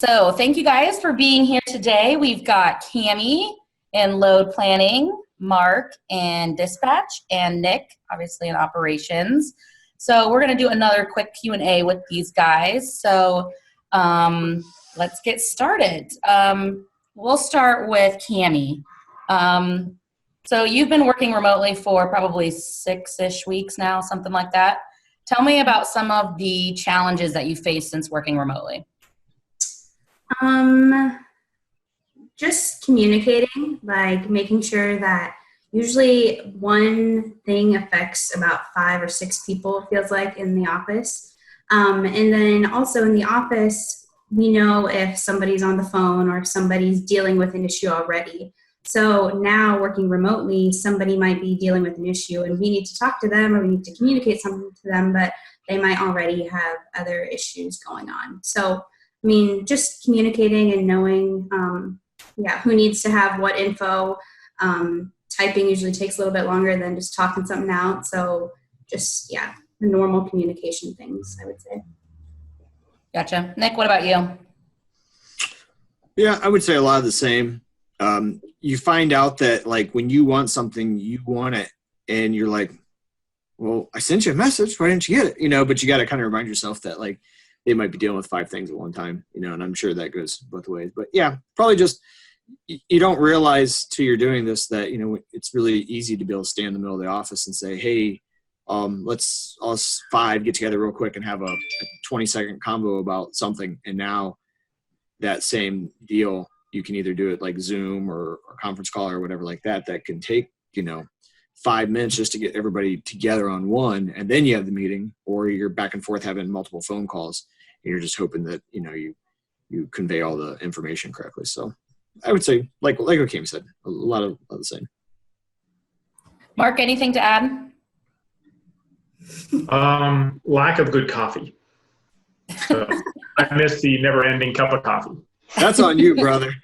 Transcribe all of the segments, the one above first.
So thank you guys for being here today. We've got Kammi in load planning, Mark in dispatch, and Nick, obviously, in operations. So we're going to do another quick Q&A with these guys. So let's get started. We'll start with Kammi. So you've been working remotely for probably 6-ish weeks now, something like that. Tell me about some of the challenges that you faced since working remotely. Just communicating, like making sure that usually one thing affects about 5 or 6 people, it feels like, in the office. And then also in the office, we know if somebody's on the phone or if somebody's dealing with an issue already. So now working remotely, somebody might be dealing with an issue and we need to talk to them or we need to communicate something to them, but they might already have other issues going on. So I mean, just communicating and knowing, who needs to have what info. Typing usually takes a little bit longer than just talking something out. So just, the normal communication things, I would say. Gotcha. Nick, what about you? Yeah, I would say a lot of the same. You find out that, like, when you want something, you want it. And you're like, well, I sent you a message. Why didn't you get it? But you got to kind of remind yourself that, like, they might be dealing with 5 things at one time, and I'm sure that goes both ways. But yeah, probably just you don't realize till you're doing this that, it's really easy to be able to stand in the middle of the office and say, hey, let's us 5 get together real quick and have a 20-second convo about something. And now that same deal, you can either do it like Zoom or a conference call or whatever like that can take, 5 minutes just to get everybody together on one, and then you have the meeting, or you're back and forth having multiple phone calls, and you're just hoping that, you convey all the information correctly. So I would say, like what Kammi said, a lot of the same. Mark, anything to add? Lack of good coffee. So I miss the never-ending cup of coffee. That's on you, brother.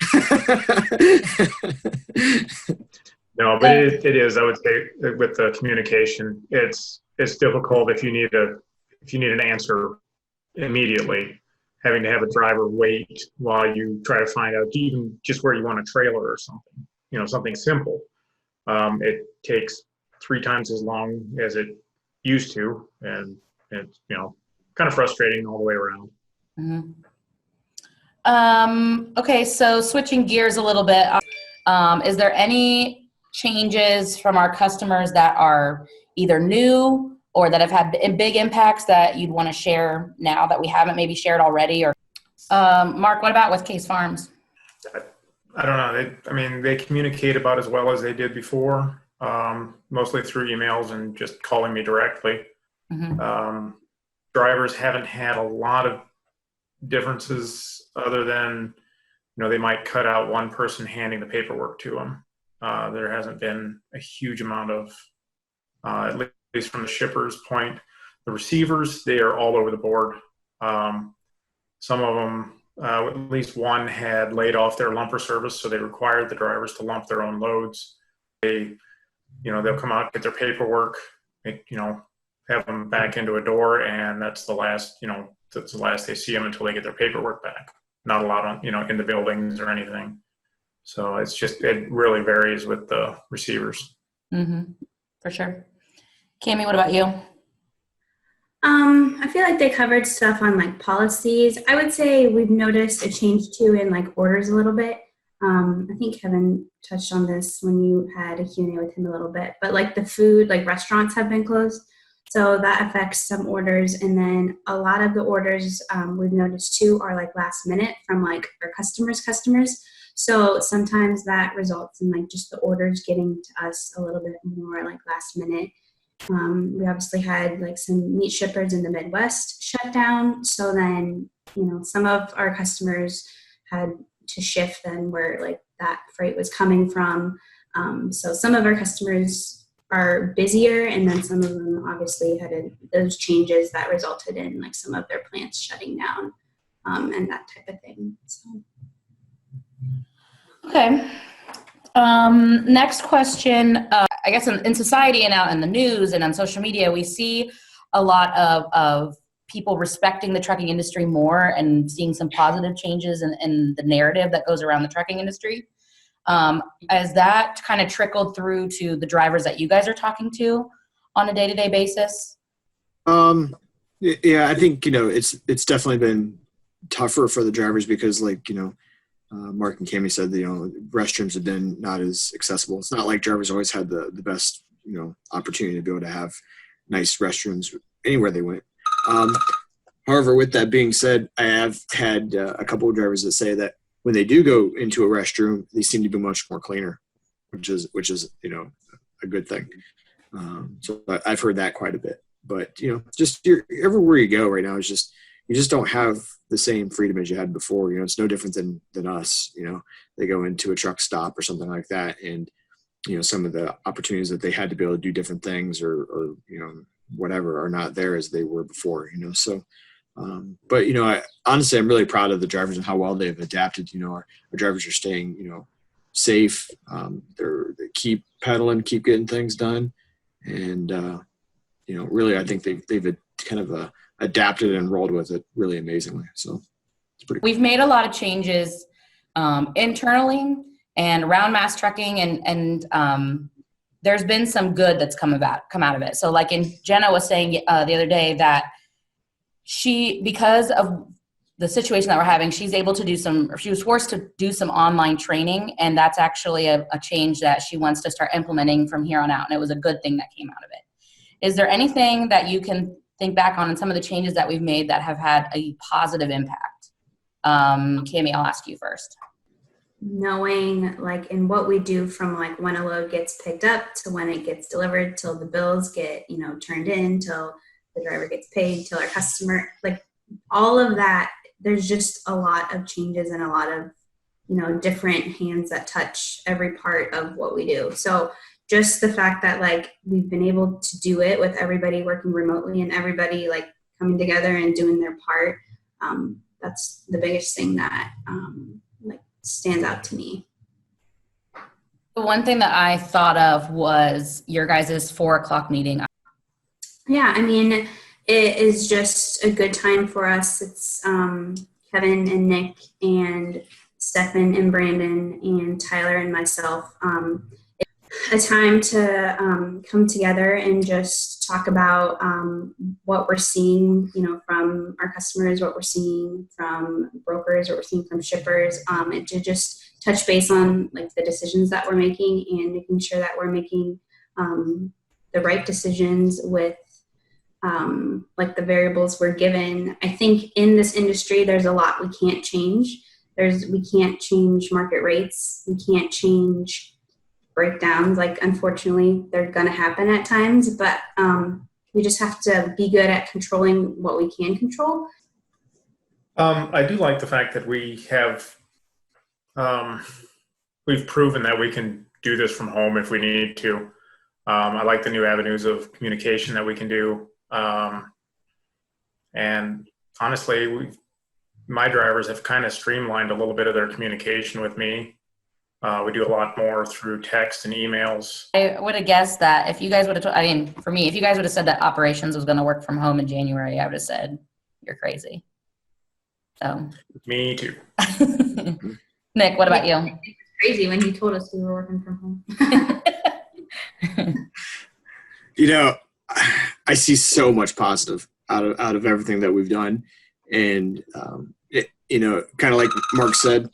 No, but it is. I would say with the communication, it's difficult if you need an answer immediately, having to have a driver wait while you try to find out even just where you want a trailer or something. Something simple. It takes 3 times as long as it used to, and it's kind of frustrating all the way around. Mm-hmm. Okay, so switching gears a little bit, is there any changes from our customers that are either new or that have had big impacts that you'd want to share now that we haven't maybe shared already? Or Mark, what about with Case Farms? I don't know. They communicate about as well as they did before, mostly through emails and just calling me directly. Mm-hmm. Drivers haven't had a lot of differences other than, they might cut out one person handing the paperwork to them. There hasn't been a huge amount of, at least from the shipper's point. The receivers, they are all over the board. Some of them, at least one had laid off their lumper service, so they required the drivers to lump their own loads. They'll come out, get their paperwork, have them back into a door, and that's the last they see them until they get their paperwork back. Not a lot on, in the buildings or anything. So it really varies with the receivers. Mm-hmm. For sure. Kammi, what about you? I feel like they covered stuff on like policies. I would say we've noticed a change too in like orders a little bit. I think Kevin touched on this when you had a Q&A with him a little bit, but like the food, like restaurants have been closed. So that affects some orders. And then a lot of the orders we've noticed too are like last minute from like our customers. So sometimes that results in like just the orders getting to us a little bit more like last minute. We obviously had like some meat shippers in the Midwest shut down. So then, some of our customers had to shift then where like that freight was coming from. So some of our customers are busier, and then some of them obviously had those changes that resulted in like some of their plants shutting down and that type of thing. So. Okay. Next question. I guess in society and out in the news and on social media, we see a lot of people respecting the trucking industry more and seeing some positive changes in the narrative that goes around the trucking industry. Has that kind of trickled through to the drivers that you guys are talking to on a day-to-day basis? Yeah, I think, it's definitely been tougher for the drivers because Mark and Kammi said, restrooms have been not as accessible. It's not like drivers always had the best, opportunity to be able to have nice restrooms anywhere they went. However, with that being said, I have had a couple of drivers that say that when they do go into a restroom, they seem to be much more cleaner, which is a good thing. So I've heard that quite a bit. But just everywhere you go right now is just you just don't have the same freedom as you had before. It's no different than us. They go into a truck stop or something like that, and some of the opportunities that they had to be able to do different things or whatever are not there as they were before. So. But honestly, I'm really proud of the drivers and how well they've adapted. Our drivers are staying safe. They keep pedaling, keep getting things done, and really, I think they've kind of adapted and rolled with it really amazingly. So it's pretty cool. We've made a lot of changes internally and around mass trucking, and there's been some good that's come out of it. So like Jenna was saying the other day that because of the situation that we're having, she was forced to do some online training, and that's actually a change that she wants to start implementing from here on out, and it was a good thing that came out of it. Is there anything that you can think back on some of the changes that we've made that have had a positive impact? Kammi, I'll ask you first. Knowing in what we do from when a load gets picked up to when it gets delivered till the bills get turned in till the driver gets paid till our customer, all of that, there's just a lot of changes and a lot of different hands that touch every part of what we do. So just the fact that we've been able to do it with everybody working remotely and everybody coming together and doing their part, that's the biggest thing that stands out to me. The one thing that I thought of was your guys' 4 o'clock meeting. Yeah, I mean, it is just a good time for us. It's Kevin and Nick and Stefan and Brandon and Tyler and myself. It's a time to come together and just talk about what we're seeing, from our customers, what we're seeing from brokers, what we're seeing from shippers, and to just touch base on the decisions that we're making and making sure that we're making the right decisions with the variables we're given. I think in this industry, there's a lot we can't change. We can't change market rates. We can't change breakdowns. Unfortunately, they're going to happen at times, but we just have to be good at controlling what we can control. I do like the fact that we have, we've proven that we can do this from home if we need to. I like the new avenues of communication that we can do. And honestly, my drivers have kind of streamlined a little bit of their communication with me. We do a lot more through text and emails. I would have guessed that if you guys would have, for me, if you guys would have said that operations was going to work from home in January, I would have said, you're crazy. So. Me too. Nick, what about you? It was crazy when you told us we were working from home. I see so much positive out of everything that we've done. And, kind of like Mark said,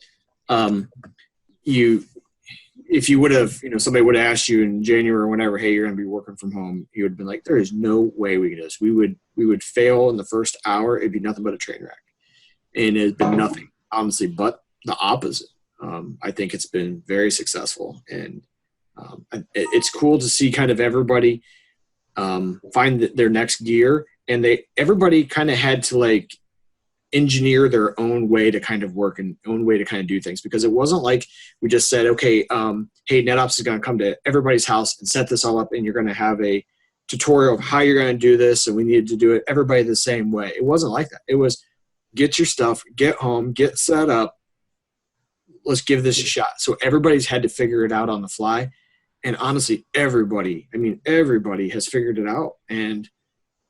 if you would have, somebody would have asked you in January or whenever, hey, you're going to be working from home, you would have been like, there is no way we can do this. We would fail in the first hour. It'd be nothing but a train wreck. And it's been nothing, honestly, but the opposite. I think it's been very successful. And it's cool to see kind of everybody find their next gear. And everybody kind of had to engineer their own way to kind of work and own way to kind of do things, because it wasn't like we just said, okay, hey, NetOps is going to come to everybody's house and set this all up, and you're going to have a tutorial of how you're going to do this, and we needed to do it everybody the same way. It wasn't like that. It was get your stuff, get home, get set up, let's give this a shot. So everybody's had to figure it out on the fly. And honestly, everybody has figured it out, and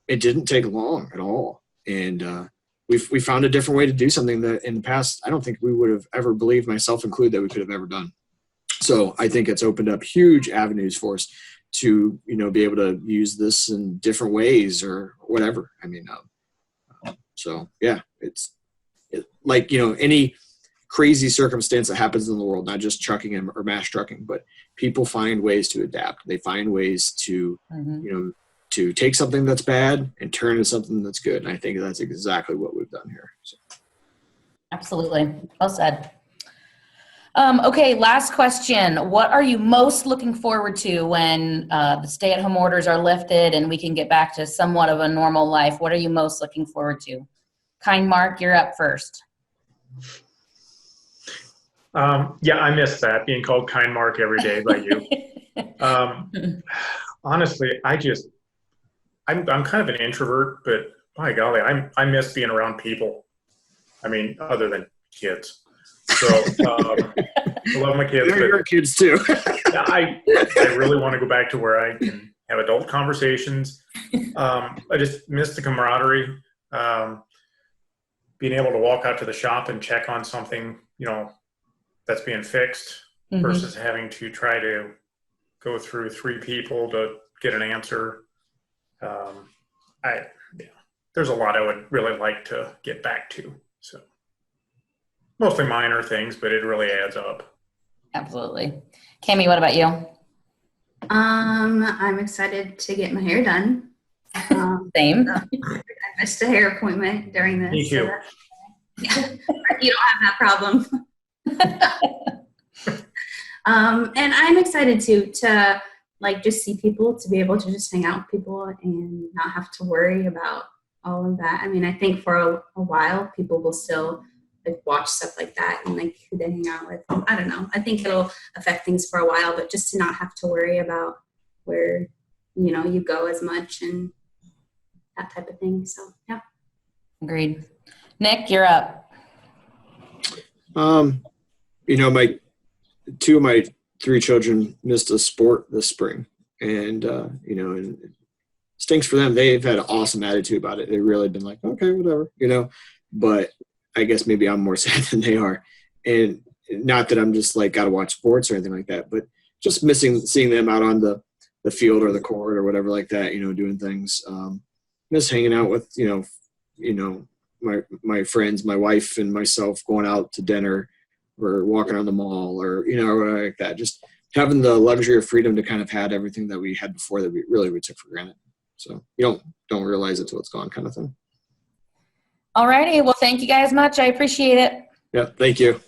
it didn't take long at all. And we found a different way to do something that in the past, I don't think we would have ever believed, myself included, that we could have ever done. So I think it's opened up huge avenues for us to, be able to use this in different ways or whatever. I mean, so yeah, it's like, any crazy circumstance that happens in the world, not just trucking or mass trucking, but people find ways to adapt. They find ways to, to take something that's bad and turn it into something that's good. And I think that's exactly what we've done here. So. Absolutely. Well said. Okay, last question. What are you most looking forward to when the stay-at-home orders are lifted and we can get back to somewhat of a normal life? What are you most looking forward to? Kind Mark, you're up first. Yeah, I miss that, being called Kind Mark every day by you. Honestly, I'm kind of an introvert, but by golly, I miss being around people. I mean, other than kids. So I love my kids. They're your kids too. I really want to go back to where I can have adult conversations. I just miss the camaraderie. Being able to walk out to the shop and check on something, that's being fixed versus having to try to go through 3 people to get an answer. There's a lot I would really like to get back to. So mostly minor things, but it really adds up. Absolutely. Kammi, what about you? I'm excited to get my hair done. Same. I missed a hair appointment during this. Me too. Yeah, you don't have that problem. And I'm excited to like just see people, to be able to just hang out with people and not have to worry about all of that. I mean, I think for a while people will still like watch stuff like that and like who they hang out with. I don't know. I think it'll affect things for a while, but just to not have to worry about where, you go as much and that type of thing. So, yeah. Agreed. Nick, you're up. My 2 of my 3 children missed a sport this spring, and and it stinks for them. They've had an awesome attitude about it. They've really been like, okay, whatever, but I guess maybe I'm more sad than they are. And not that I'm just like got to watch sports or anything like that, but just seeing them out on the field or the court or whatever like that, doing things. Miss hanging out with, my friends, my wife and myself, going out to dinner or walking on the mall or, or like that. Just having the luxury of freedom to kind of had everything that we had before that we took for granted. So you don't realize it till it's gone, kind of thing. All righty. Well, thank you guys much. I appreciate it. Yeah. Thank you.